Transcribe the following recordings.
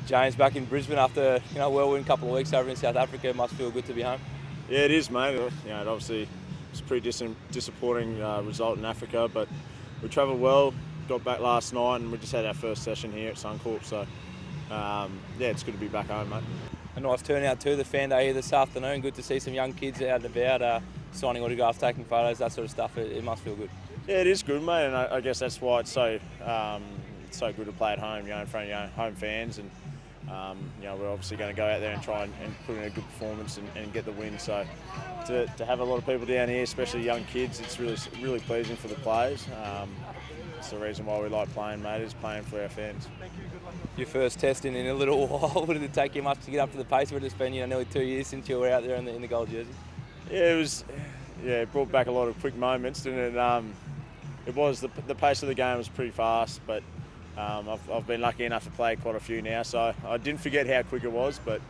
James, back in Brisbane after whirlwind couple of weeks over in South Africa. It must feel good to be home. Yeah, it is, mate. Obviously it's a pretty disappointing result in Africa, but we travelled well, got back last night, and we just had our first session here at Suncorp. So it's good to be back home, mate. A nice turnout too, the fan day here this afternoon. Good to see some young kids out and about, signing autographs, taking photos, that sort of stuff. It must feel good. Yeah, it is good, mate, and I guess that's why it's so good to play at home, in front of home fans, and we're obviously going to go out there and try and put in a good performance and get the win. So to have a lot of people down here, especially young kids, it's really pleasing for the players. It's the reason why we like playing, mate, is playing for our fans. Your first test in a little while. Did it take you much to get up to the pace? It's been nearly 2 years since you were out there in the gold jersey. Yeah, it brought back a lot of quick moments, didn't it? It was the pace of the game was pretty fast, but I've been lucky enough to play quite a few now, so I didn't forget how quick it was, but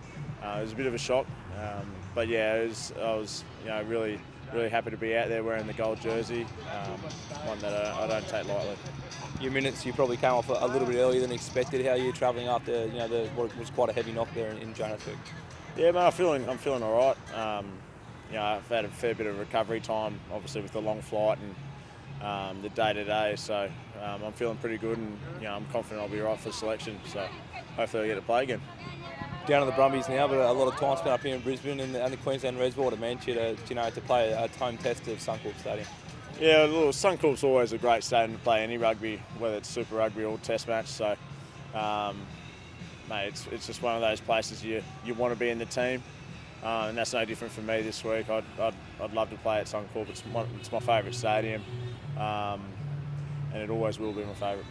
it was a bit of a shock. But yeah, I was really happy to be out there wearing the gold jersey, one that I don't take lightly. Your minutes, you probably came off a little bit earlier than expected. How are you travelling after what was quite a heavy knock there in Johannesburg? Yeah, mate, I'm feeling all right. I've had a fair bit of recovery time, obviously with the long flight and the day-to-day, so I'm feeling pretty good, and I'm confident I'll be right for selection, so hopefully I'll get to play again. Down to the Brumbies now, but a lot of time spent up here in Brisbane, and the Queensland Reds would have meant you to play a home test of Suncorp Stadium. Yeah, Suncorp's always a great stadium to play any rugby, whether it's Super Rugby or Test match, so mate, it's just one of those places you want to be in the team. And that's no different for me this week. I'd love to play at Suncorp. It's my favourite stadium, and it always will be my favourite.